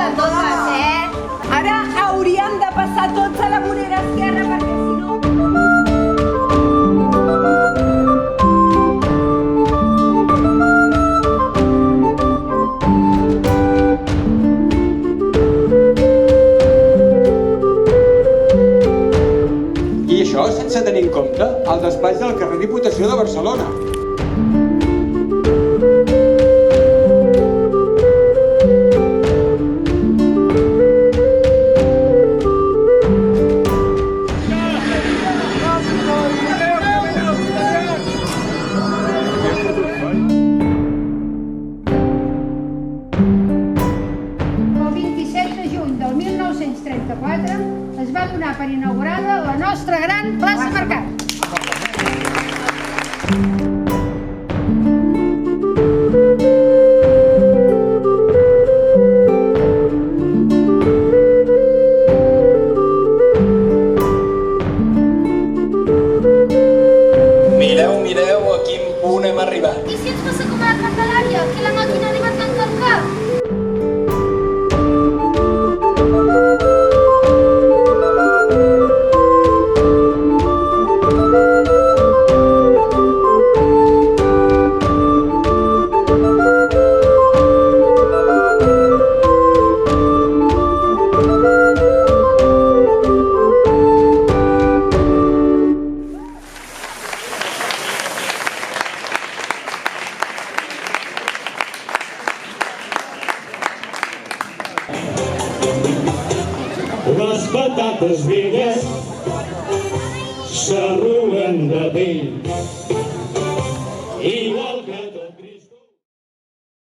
de totes, Ara hauríem de passar tots a la vorera esquerra perquè si no... I això sense tenir en compte el despatx del carrer Diputació de Barcelona. El 27 de juny del 1934 es va donar per inaugurada la nostra gran plaça Mercat. Mireu a quin punt hem arribat. I si ens passa com a la Candelària, que la màquina ha arribat tan calcat? Les patates velles s'arruguen de pell.